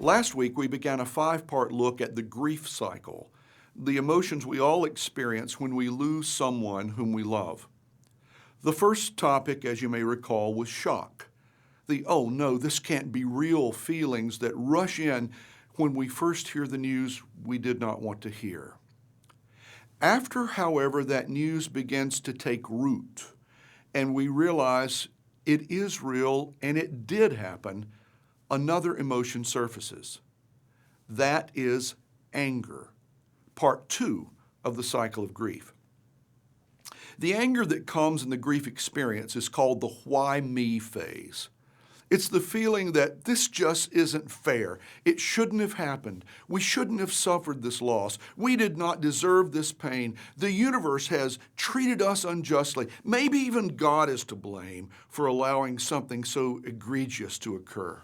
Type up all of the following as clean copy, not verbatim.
Last week, we began a 5-part look at the grief cycle, the emotions we all experience when we lose someone whom we love. The first topic, as you may recall, was shock. The, oh no, this can't be real feelings that rush in when we first hear the news we did not want to hear. After, however, that news begins to take root and we realize it is real and it did happen, another emotion surfaces. That is anger, part 2 of the cycle of grief. The anger that comes in the grief experience is called the why me phase. It's the feeling that this just isn't fair. It shouldn't have happened. We shouldn't have suffered this loss. We did not deserve this pain. The universe has treated us unjustly. Maybe even God is to blame for allowing something so egregious to occur.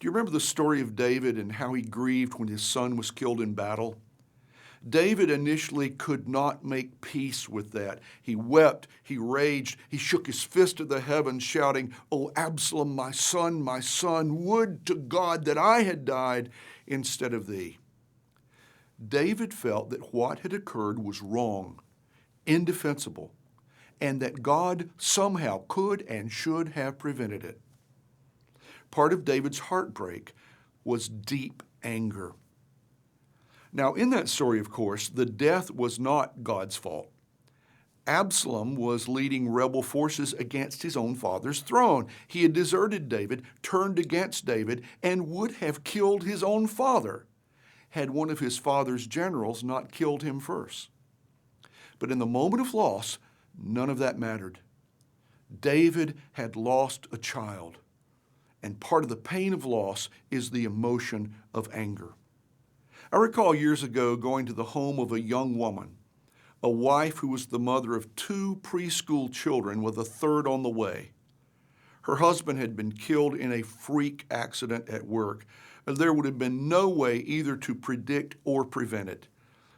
Do you remember the story of David and how he grieved when his son was killed in battle? David initially could not make peace with that. He wept, he raged, he shook his fist at the heavens, shouting, "Oh, Absalom, my son, would to God that I had died instead of thee." David felt that what had occurred was wrong, indefensible, and that God somehow could and should have prevented it. Part of David's heartbreak was deep anger. Now, in that story, of course, the death was not God's fault. Absalom was leading rebel forces against his own father's throne. He had deserted David, turned against David, and would have killed his own father had one of his father's generals not killed him first. But in the moment of loss, none of that mattered. David had lost a child, and part of the pain of loss is the emotion of anger. I recall years ago going to the home of a young woman, a wife who was the mother of 2 preschool children with a third on the way. Her husband had been killed in a freak accident at work, and there would have been no way either to predict or prevent it.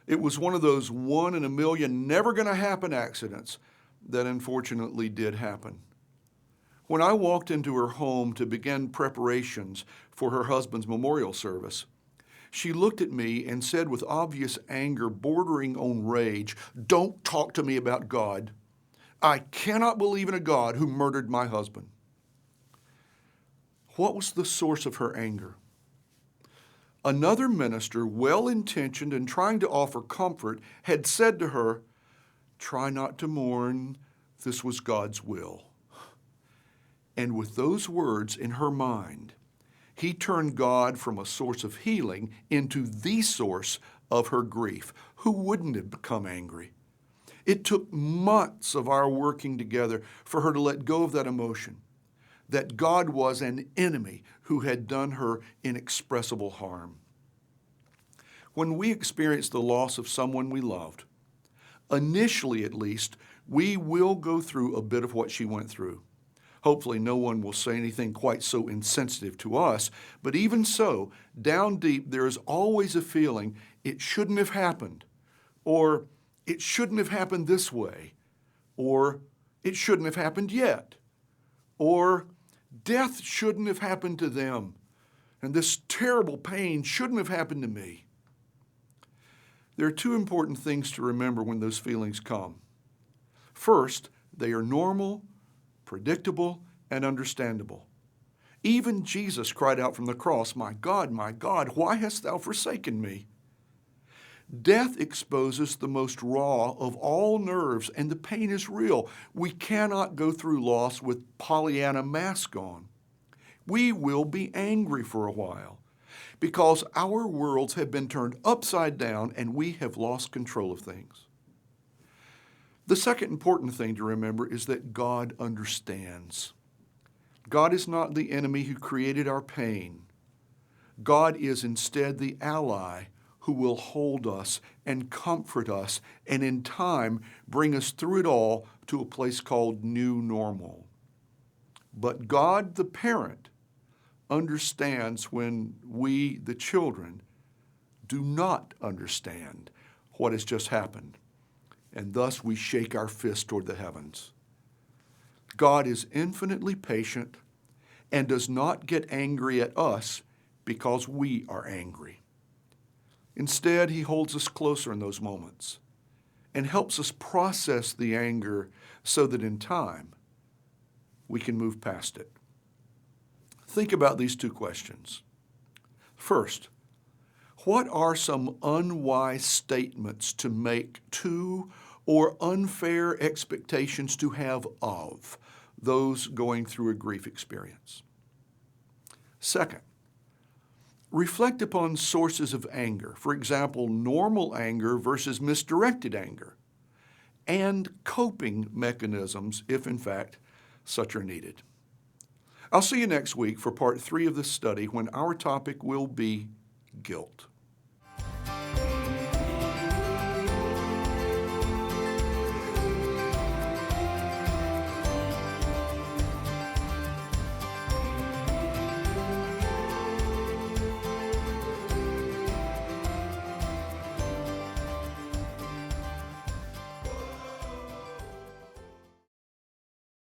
It was one of those 1 in a million never going to happen accidents that unfortunately did happen. When I walked into her home to begin preparations for her husband's memorial service, she looked at me and said with obvious anger bordering on rage, "Don't talk to me about God. I cannot believe in a God who murdered my husband." What was the source of her anger? Another minister, well-intentioned and trying to offer comfort, had said to her, "Try not to mourn. This was God's will." And with those words in her mind, he turned God from a source of healing into the source of her grief. Who wouldn't have become angry? It took months of our working together for her to let go of that emotion, that God was an enemy who had done her inexpressible harm. When we experience the loss of someone we loved, initially at least, we will go through a bit of what she went through. Hopefully no one will say anything quite so insensitive to us, but even so, down deep there is always a feeling it shouldn't have happened, or it shouldn't have happened this way, or it shouldn't have happened yet, or death shouldn't have happened to them, and this terrible pain shouldn't have happened to me. There are 2 important things to remember when those feelings come. First, they are normal, predictable, and understandable. Even Jesus cried out from the cross, my God, why hast thou forsaken me?" Death exposes the most raw of all nerves, and the pain is real. We cannot go through loss with Pollyanna mask on. We will be angry for a while because our worlds have been turned upside down and we have lost control of things. The second important thing to remember is that God understands. God is not the enemy who created our pain. God is instead the ally who will hold us and comfort us and in time bring us through it all to a place called new normal. But God, the parent, understands when we, the children, do not understand what has just happened. And thus we shake our fist toward the heavens. God is infinitely patient and does not get angry at us because we are angry. Instead, he holds us closer in those moments and helps us process the anger so that in time we can move past it. Think about these two questions. First, what are some unwise statements to make to or unfair expectations to have of those going through a grief experience? Second, reflect upon sources of anger, for example, normal anger versus misdirected anger, and coping mechanisms if in fact such are needed. I'll see you next week for part 3 of this study when our topic will be guilt.